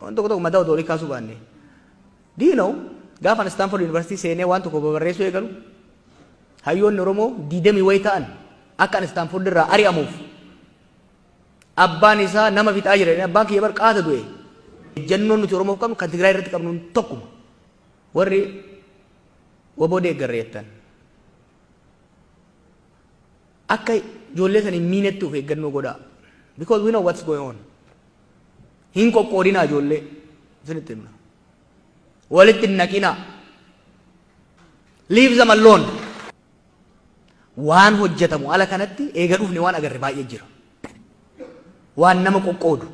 Untuk mataa odoo kaasuu baanne. Do you know gaafa Stanford University seenee waan tokko barreessuu eegalu hayyoonni Oromoo 20 wayi ta'an akka Stanford irraa ari'amuuf abbaan isaa nama fixaa jira abbaan kiyya bar qaata du'e jennoon nuti Oromoof qabnu kan Tigraay irratti qabnu tokkuma warri waboo deeggarreettan akka ijoollee sanii miinetti of eeggannoo godhaa because we know what's going on hin qoqqoodinaa ijoollee isinitti himna walitti naqinaa leave them alone waan hojjetamu ala kanatti eega dhufne waan agarre baay'ee jira waan nama qoqqoodu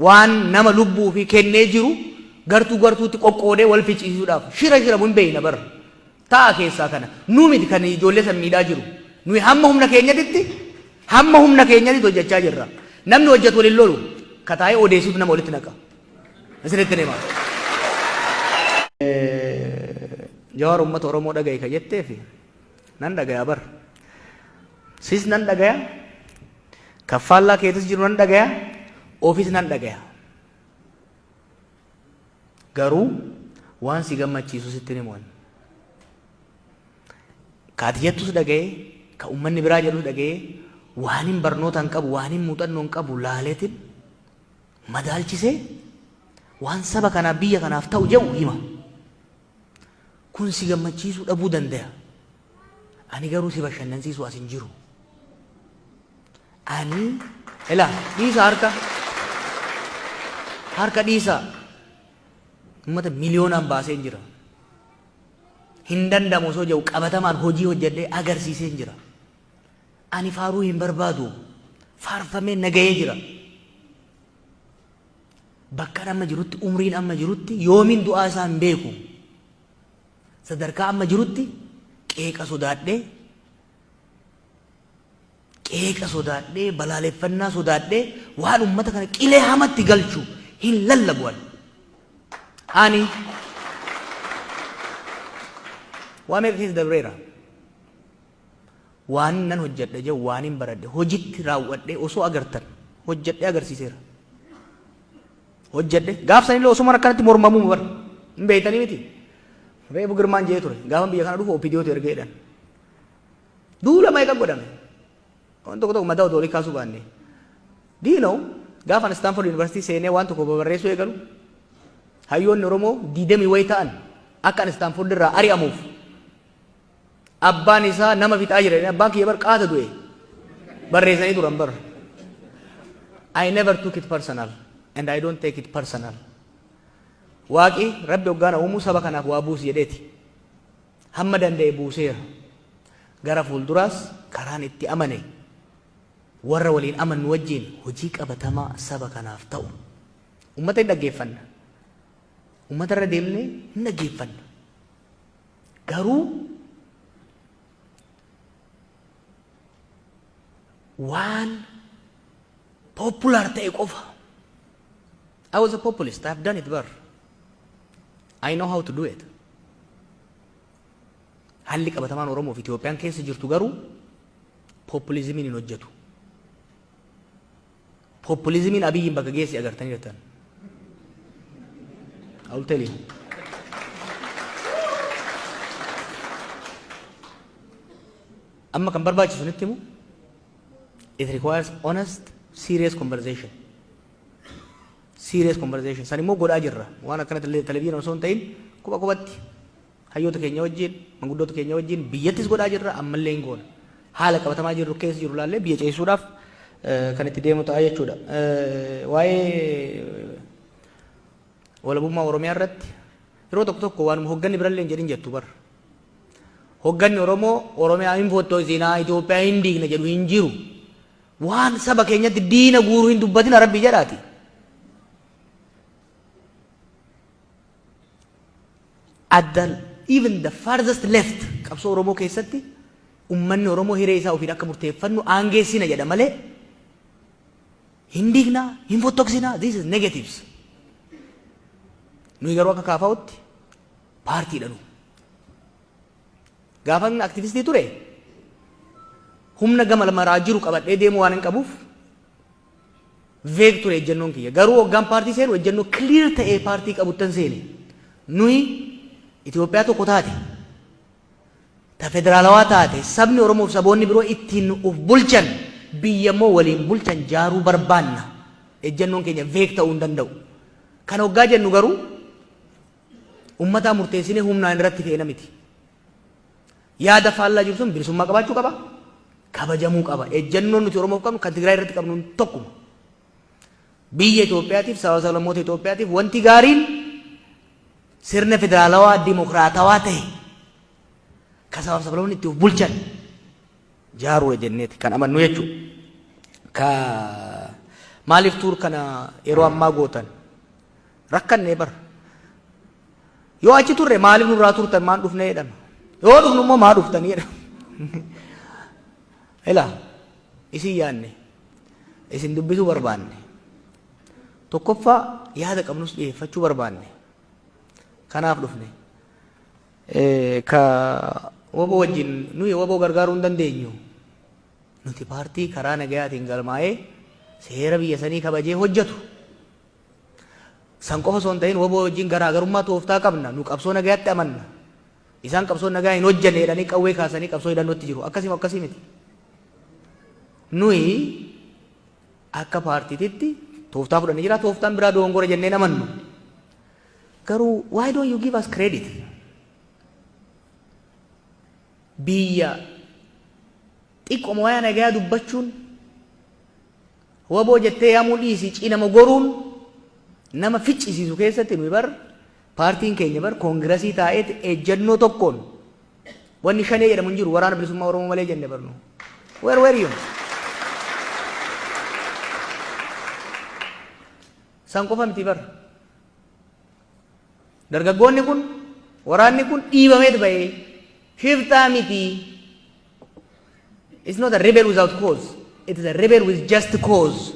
waan nama lubbuu fi kennee jiru gartuu gartuutti qoqqoodee wal ficciisuudhaaf shira mun beeyna bar ta'a keessaa kana nu miti kan ijoollee san miidhaa jiru nuyi hamma humna keenyatti hojjechaa jirra namni hojjetu waliin lolu kataa'ee odeessitu nama walitti naqa isinitti hima Jawaar uummata Oromoo dhagaye ka jettee fi nan dhagaya bar sis nan dhagaya kaffallaa keetis jiru nan dhagaya ofis nan dhagaya garuu waan si gammachiisu sitti himuun kaati jettus dhagaye ka ummanni biraa jedhus dhagaye waan hin barnootaan qabu waan hin muuxannoon qabu laaleetiin madaalchisee waan saba kanaaf biyya kanaaf ta'u jedhu hima kun si gammachiisuu dhabuu danda'a ani garuu si bashannansiisu as hin jiru ani ela dhiisa harka dhiisa ummata miliyoonaan baasee jira hin danda'amu osoo jedhu qabatamaan hojii hojjedhee agarsiisee jira ani faaruu hin barbaadu faarfamee nagayee jira bakka amma jirutti umriin amma jirutti yoomiin du'aa isaa hin beeku sadarkaa amma jirutti qeeqa sodaadhee balaaleffannaa sodaadhee waan ummata kana qilee hamatti galchu hin lallabu'an ani waa meeqsiis dabreera waan nan hojjedhe jedhu waan hin baradhe hojitti raawwadhee osoo agartan hojjedhee agarsiiseera hojjedhe gaafsanillee osuma akkanatti mormamuu bar hin beeytanii miti reefu girmaan jee ture gaafa biyya kana dhufu opidiyootu ergeedhan duula meeqa godhame waan tokko mataa odoo kaasuu baanne do you know gaafa Stanford University seenee waan tokko barreessuu eegalu hayyoonni Oromoo 20 wayi ta'an akka Stanford irraa ari'amuuf abbaan isaa nama fixaa jira abbaan kiyya bar qaata du'e barreessanii turan bar I never took it personal and I don't take it personal waaqi rabbi hoggaana uumuu saba kanaaf waa buusi jedheeti hamma danda'e buuseera gara fuulduraas karaan itti amane warra waliin amannu wajjin hojii qabatamaa saba kanaaf ta'u ummata hin dhaggeeffanna ummata irra deemnee hin dhaggeeffanna garuu waan popular ta'e qofa I was a populist I've done it bar I know how to do it halli qabatamaan Oromoof Itoophiyaan keessa jirtu garuu populizimiin hin hojjetu populizimiin Abiyyiin bakka geessi agartanii jirtan I will tell you amma kan barbaachisu nitti himu it requires honest serious conversation san immoo godhaa jirra waan akkanatti televiziyoon osoo hin ta'in qubatti hayyoota keenya wajjin manguddoota keenya wajjin biyyattis godhaa jirra ammallee hin goona haala qabatamaa jirru keessa jiru laallee biyya ceessuudhaaf kan itti deemu ta'a jechuudha waa'ee walabummaa Oromiyaa irratti yeroo tokko waan hogganni birallee hin jedhin jettu bar hogganni Oromoo Oromiyaa hin foottosinaa Itoophiyaa hin diigna jedhu hin jiru waan saba keenyatti diina guuruu hin dubbatina rabbi jedhaati even the farthest left qabsoo Oromoo keessatti ummanni Oromoo hiree isaa ofiin akka murteeffannu aangeessina jedha malee hin diignaa hin fottoksinaa this is negatives nuyi garuu akka kaafaa'utti paartiidha nu gaafan aktivistii ture humna gama maraa jiru qabadhee deemu waan hin qabuuf veek ture ejjennoon kiyya. Garuu hoggaan paartii seenu ejjennoo clear ta'ee paartii qabuttan seene. Nuyi Itoophiyaa tokko taate ta federaalawaa taate sabni Oromoo fi saboonni biroo ittiin uf bulchan biyyammoo waliin bulchan jaaruu barbaanna. Ejjennoon keenya veek ta'uu hin danda'u. Kan hoggaa jennu garuu ummataa murteessinee humnaan irratti fe'ena miti. Yaada faallaa jiru sun bilisummaa qabaachuu qaba. Kabajamuu qaba. Ejjennoon nuti Oromoof qabnu kan Tigraay irratti qabnu tokkuma. Biyya Itoophiyaatiif sablammoota Itoophiyaatiif wanti gaariin sirna federaalawaa dimokiraatawaa ta'e kan sabaaf sablammoonni itti of bulchan jaaruudha jenneeti kan amannu jechuudha. Ka maaliif tuur kana yeroo ammaa gootan rakkannee bara. Yoo achi turre maaliif nurraa turtan maan dhufnee jedhama. Yoo dhufnu immoo maa dhuftanii jedhama. Ela isin yaanne isin dubbisuu barbaanne tokkoffaa yaada qabnus dhiyeeffachuu barbaanne kanaaf dhufne ka waboo wajjin nuyi waboo gargaaruu hin dandeenyu nuti paartii karaa nagayaatiin galmaa'ee seera biyya sanii kabajee hojjetu san qofa osoo hin ta'in waboo wajjin garaagarummaa tooftaa qabna nu qabsoo nagayaatti amanna isaan qabsoo nagaa hin hojjenne jedhanii qawwee kaasanii qabsoo hidhannootti jiru akkasii miti. Nuyi akka paartiititti tooftaa fudhanii jira tooftaan biraa dogongora jennee namannu. Garuu why don't you give us credit? Biyya xiqqoo wayaa nagaa dubbachuun waboo jettee yaamuu dhiisii cinama goruun nama ficcisiisu keessatti nuyi bar paartiin keenya bar koongirasii taa'ee ejjennoo tokkoon wanni shanee jedhamu hin jiru waraana bilisummaa Oromoo malee jenne barnu. Where were you? San qofa miti bar. Dargaggoonni kun waraanni kun dhiibameet bahee shiftaa miti. It's not a rebel without cause. It is a rebel with just cause.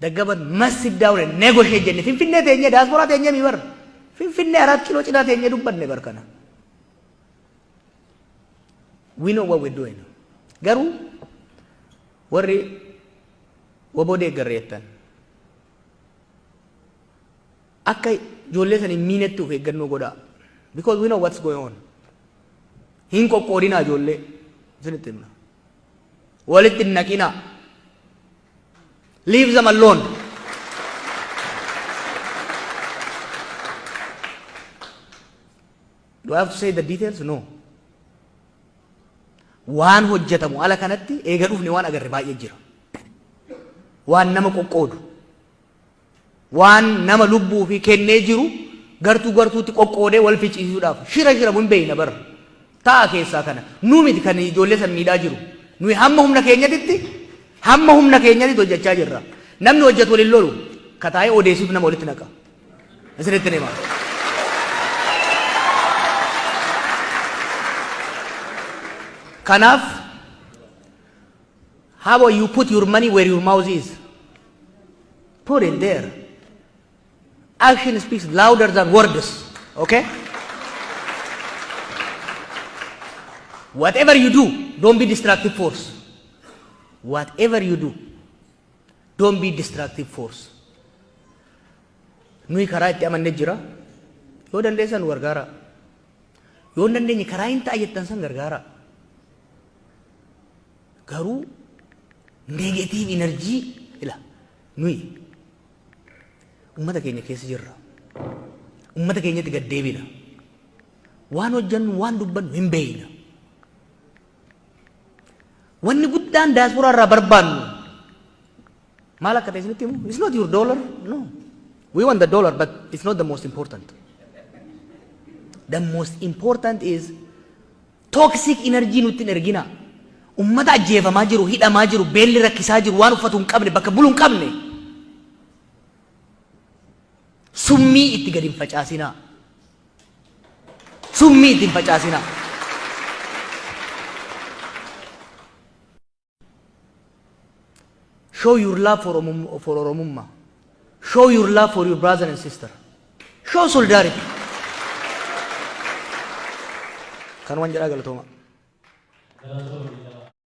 The government must sit down and negotiate jenne. Finfinnee teenye diaspora teenye mi bar. Finfinnee 4 kilo cinaa teenye dubbanne bar kana. We know what we're doing. Garuu warri waboo deeggarreettan akka ijoollee san hin miinetti of eeggannoo godhaa. Because we know what's going on. Hin qoqqoodinaa ijoollee isinitti himna. Walitti hin naqinaa. Leave them alone. Do I have to say the details? No. Waan hojjetamu ala kanatti eega dhufne waan agarre baay'ee jira. Waan nama qoqqoodu. Waan nama lubbuu fi kennee jiru gartuutti qoqqoodee wal ficcisiisuudhaaf shira mun beeyna bar. Ta'a keessaa kana. Nu miti kan ijoollee san miidhaa jiru. Nuyi hamma humna keenyatti hojjechaa jirra. Namni hojjetu waliin lolu kataa'ee odeessiif nama walitti naqa. Isinitti himaa. Kanaaf, how about you put your money where your mouth is? Put it there. Action speaks louder than words. Okay? Whatever you do, don't be destructive force. Whatever you do, don't be destructive force. Nuyi karaa itti amannee jira. Yoo dandeessan gargaara. Yoo dandeenye karaa hin taa'ettan san gargaara. Garuu negative energy ila nuyi ummata keenya keessa jirra. Ummata keenyatti gad deebina. Waan hojjannu waan dubbannu hin beeyna. Wanni guddaan diaspora irraa barbaannu maal akka ta'e isinitti himu? It's not your dollar. No. We want the dollar, but it's not the most important. The most important is toxic energy nutti hin ergina. Ummata ajjeefamaa jiru, hidhamaa jiru, beelli rakkisaa jiru, waan uffatu hin qabne, bakka bulu hin qabne. Summii itti gadi hin facaasinaa. Summii itti hin facaasinaa. Show your love for Oromummaa. Show your love for your brother and sister. Show solidarity. Kan waan jedhaa galatooma.